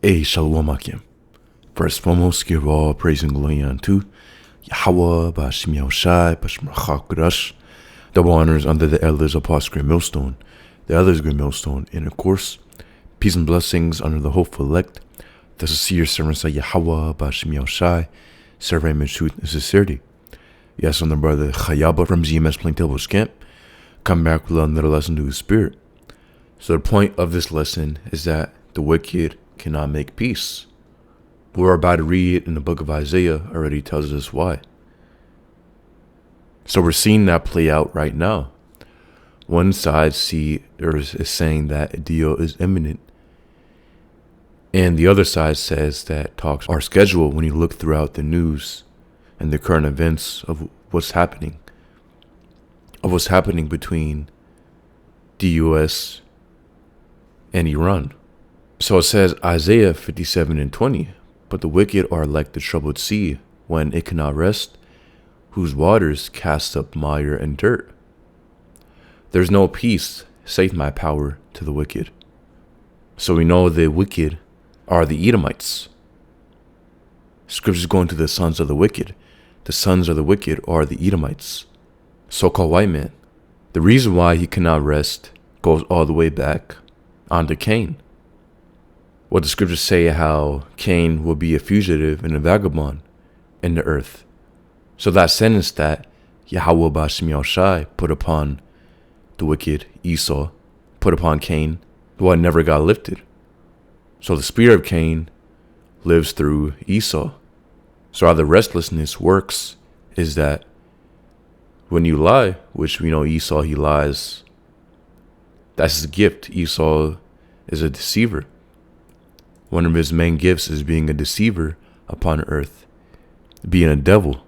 Hey, Shalom Akim. First and foremost, give all praise and glory unto Yahweh, Bashim Yahushai, Bashim Rachak. Double honors under the elders of Apostle Great Millstone, the elders Great Millstone, and of course, peace and blessings under the hopeful elect, the sincere servants of Yahweh, Bashim Yahushai, serving him in truth and sincerity. Yes, I'm the brother Chayaba from GMS Plain Tables Camp. Come back with another lesson to his spirit. So the point of this lesson is that the wicked cannot make peace. We're about to read in the book of Isaiah already tells us why. So we're seeing that play out right now. One side is saying that a deal is imminent, and the other side says that talks are scheduled when you look throughout the news and the current events of what's happening between the U.S. and Iran. So it says Isaiah 57:20, but the wicked are like the troubled sea when it cannot rest, whose waters cast up mire and dirt. There's no peace, saith my power, to the wicked. So we know the wicked are the Edomites. Scriptures going to the sons of the wicked. The sons of the wicked are the Edomites, so-called white man. The reason why he cannot rest goes all the way back onto Cain. What the scriptures say how Cain will be a fugitive and a vagabond in the earth. So that sentence that Yahweh Bashim Yahushai put upon the wicked Esau, put upon Cain, what never got lifted. So the spirit of Cain lives through Esau. So how the restlessness works is that when you lie, which we know Esau, he lies, that's his gift. Esau is a deceiver. One of his main gifts is being a deceiver upon earth, being a devil,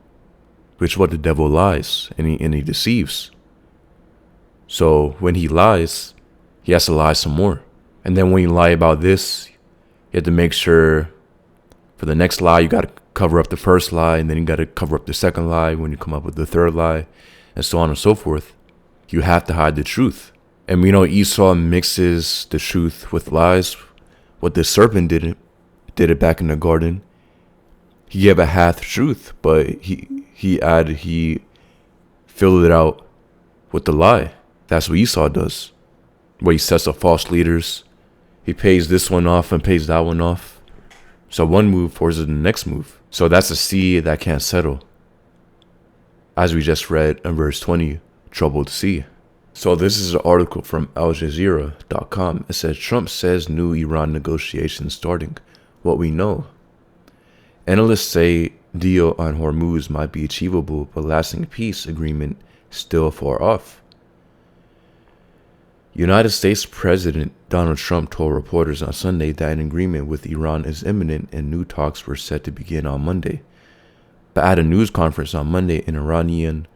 which what the devil lies, and he deceives. So when he lies, he has to lie some more. And then when you lie about this, you have to make sure for the next lie, you got to cover up the first lie, and then you got to cover up the second lie when you come up with the third lie, and so on and so forth. You have to hide the truth. And we know Esau mixes the truth with lies. What the serpent did it back in the garden. He gave a half truth, but he filled it out with the lie. That's what Esau does. Where he sets up false leaders. He pays this one off and pays that one off. So one move forces the next move. So that's a sea that can't settle. As we just read in verse 20, troubled sea. So this is an article from AlJazeera.com. It says, Trump says new Iran negotiations starting. What we know. Analysts say deal on Hormuz might be achievable, but lasting peace agreement still far off. United States President Donald Trump told reporters on Sunday that an agreement with Iran is imminent and new talks were set to begin on Monday. But at a news conference on Monday, an Iranian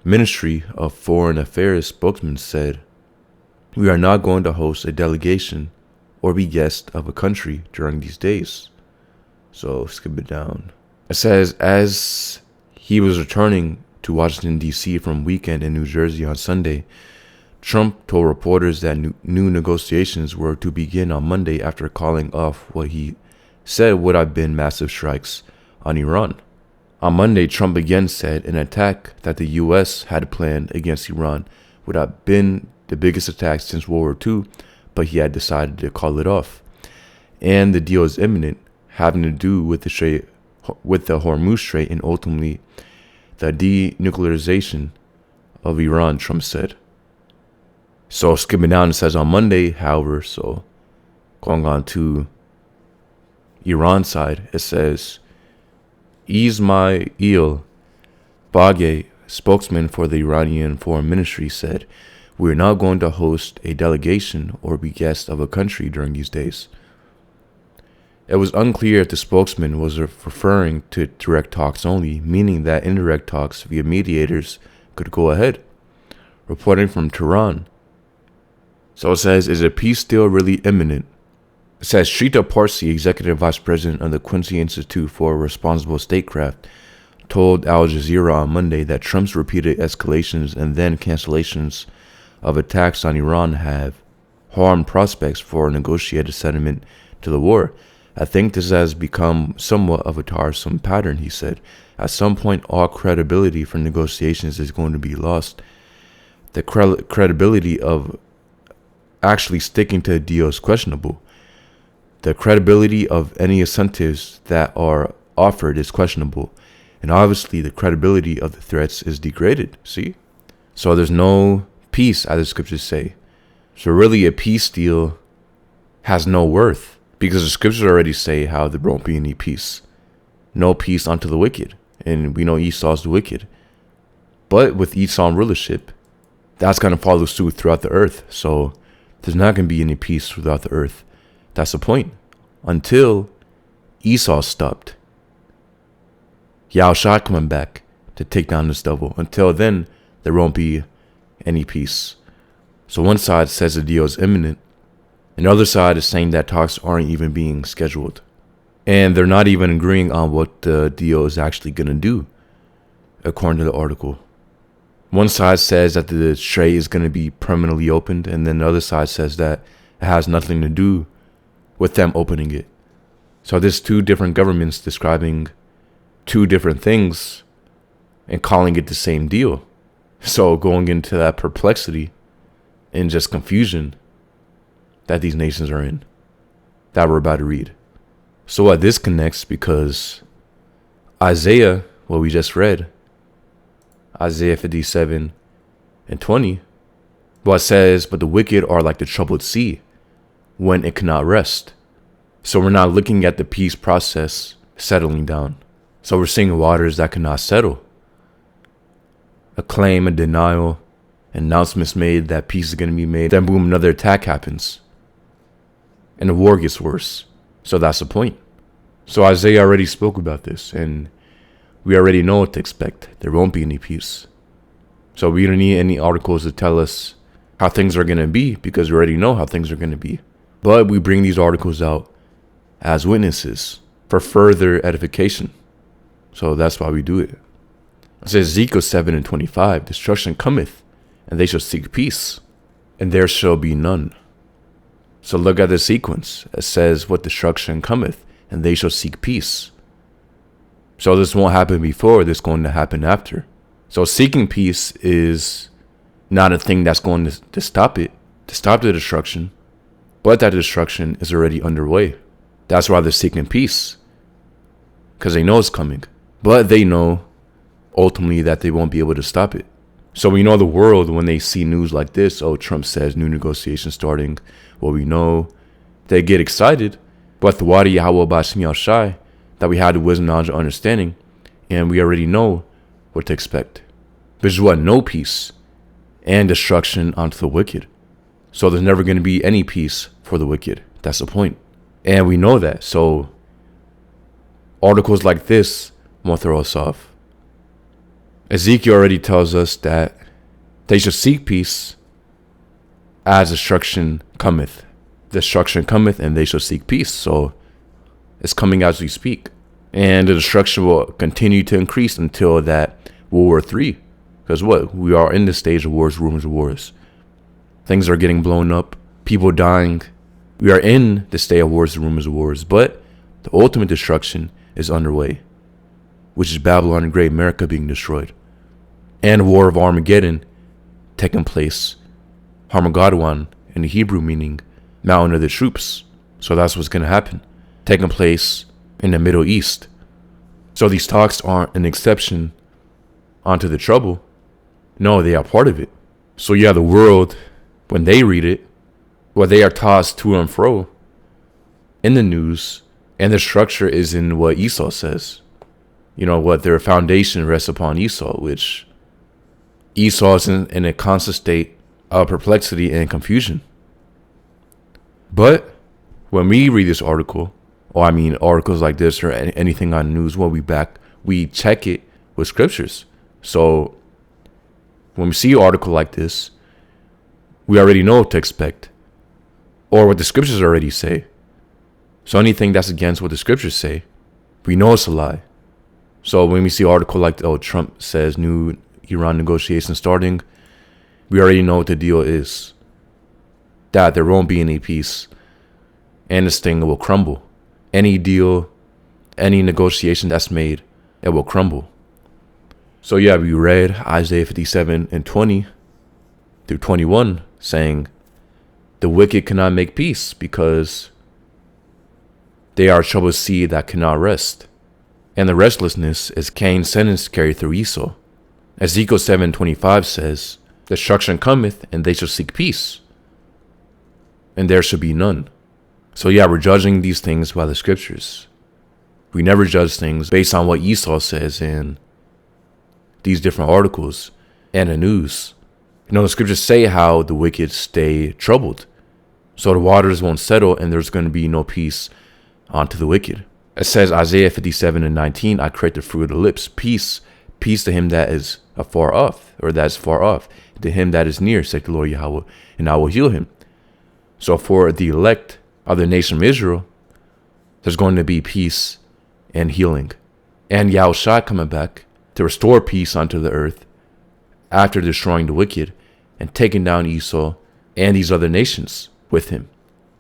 Ministry of Foreign Affairs spokesman said, "We are not going to host a delegation or be guest of a country during these days." So skip it down. It says, as he was returning to Washington, D.C. from weekend in New Jersey on Sunday, Trump told reporters that new negotiations were to begin on Monday after calling off what he said would have been massive strikes on Iran. On Monday, Trump again said an attack that the U.S. had planned against Iran would have been the biggest attack since World War II, but he had decided to call it off. And the deal is imminent, having to do with the Hormuz Strait and ultimately the denuclearization of Iran, Trump said. So skipping down, it says on Monday, however, so going on to Iran side, it says, Ismail Baghei, spokesman for the Iranian Foreign Ministry, said, "We are not going to host a delegation or be guest of a country during these days." It was unclear if the spokesman was referring to direct talks only, meaning that indirect talks via mediators could go ahead. Reporting from Tehran. So it says, is a peace deal really imminent? It says, Shrita Parsi, executive vice president of the Quincy Institute for Responsible Statecraft, told Al Jazeera on Monday that Trump's repeated escalations and then cancellations of attacks on Iran have harmed prospects for a negotiated settlement to the war. I think this has become somewhat of a tiresome pattern, he said. At some point, all credibility for negotiations is going to be lost. The credibility of actually sticking to a deal is questionable. The credibility of any incentives that are offered is questionable. And obviously, the credibility of the threats is degraded, see? So there's no peace, as the scriptures say. So really, a peace deal has no worth, because the scriptures already say how there won't be any peace. No peace unto the wicked. And we know Esau's the wicked. But with Esau rulership, that's going to follow suit throughout the earth. So there's not going to be any peace throughout the earth. That's the point. Until Esau stopped. Yahushua coming back to take down this devil. Until then, there won't be any peace. So one side says the deal is imminent. And the other side is saying that talks aren't even being scheduled. And they're not even agreeing on what the deal is actually going to do, according to the article. One side says that the strait is going to be permanently opened, and then the other side says that it has nothing to do with them opening it. So there's two different governments describing two different things and calling it the same deal. So going into that perplexity and just confusion that these nations are in, that we're about to read. So what this connects, because Isaiah, what we just read, Isaiah 57:20, well, it says, but the wicked are like the troubled sea when it cannot rest. So we're not looking at the peace process settling down. So we're seeing waters that cannot settle. A claim, a denial, announcements made that peace is going to be made. Then boom, another attack happens. And the war gets worse. So that's the point. So Isaiah already spoke about this, and we already know what to expect. There won't be any peace. So we don't need any articles to tell us how things are going to be, because we already know how things are going to be. But we bring these articles out as witnesses for further edification. So that's why we do it. It says Ezekiel 7:25, destruction cometh, and they shall seek peace, and there shall be none. So look at the sequence. It says what destruction cometh, and they shall seek peace. So this won't happen before, this is going to happen after. So seeking peace is not a thing that's going to stop it, to stop the destruction. But that destruction is already underway. That's why they're seeking peace, because they know it's coming. But they know ultimately that they won't be able to stop it. So we know the world, when they see news like this, oh, Trump says new negotiations starting. Well, we know they get excited. But the Wadi Yahweh Bashim Yahushai, that we had the wisdom, knowledge, and understanding, and we already know what to expect. Which is what? No peace and destruction unto the wicked. So there's never going to be any peace for the wicked. That's the point. And we know that. So articles like this won't throw us off. Ezekiel already tells us that they should seek peace as destruction cometh. Destruction cometh, and they shall seek peace. So it's coming as we speak. And the destruction will continue to increase until that World War III. Because what? We are in the stage of wars, rumors of wars. Things are getting blown up. People dying. We are in the state of wars, rumors of wars. But the ultimate destruction is underway, which is Babylon and Great America being destroyed. And War of Armageddon taking place. Harmageddon in the Hebrew meaning mountain of the troops. So that's what's going to happen. Taking place in the Middle East. So these talks aren't an exception onto the trouble. No, they are part of it. So yeah, the world, when they read it, well, they are tossed to and fro in the news, and the structure is in what Esau says. You know, what their foundation rests upon Esau, which Esau is in a constant state of perplexity and confusion. But when we read this article, or I mean articles like this or anything on news, when we check it with scriptures. So when we see an article like this, we already know what to expect, or what the scriptures already say. So anything that's against what the scriptures say, we know it's a lie. So when we see an article like, oh, Trump says new Iran negotiations starting, we already know what the deal is. That there won't be any peace, and this thing will crumble. any deal, any negotiation that's made, it will crumble. So yeah, we read Isaiah 57 and 20 through 21 saying the wicked cannot make peace because they are a troubled sea that cannot rest. And the restlessness is Cain's sentence carried through Esau. Ezekiel 7:25 says, destruction cometh, and they shall seek peace, and there shall be none. So yeah, we're judging these things by the scriptures. We never judge things based on what Esau says in these different articles and the news. The scriptures say how the wicked stay troubled. So the waters won't settle and there's going to be no peace unto the wicked. It says, Isaiah 57 and 19, I create the fruit of the lips. Peace, peace to him that is afar off, or that is far off. To him that is near, saith the Lord Yahweh, and I will heal him. So for the elect of the nation of Israel, there's going to be peace and healing. And Yahushua coming back to restore peace unto the earth after destroying the wicked and taking down Esau and these other nations with him,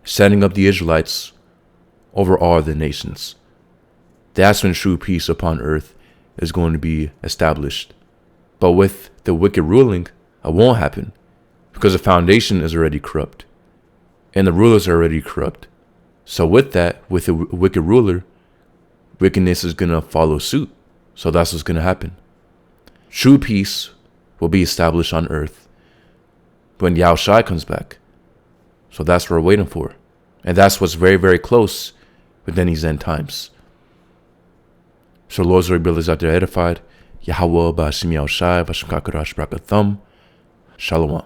setting up the Israelites over all the nations. That's when true peace upon earth is going to be established. But with the wicked ruling, it won't happen because the foundation is already corrupt and the rulers are already corrupt. So with that, with a wicked ruler, wickedness is going to follow suit. So that's what's going to happen. True peace will be established on earth when Yahushua comes back. So that's what we're waiting for. And that's what's very, very close within these end times. So Lord's Lord brothers out there edified. Yahweh Ba'ashim Yahushua Ba'ashim Kakarash Brakathum. Shalom.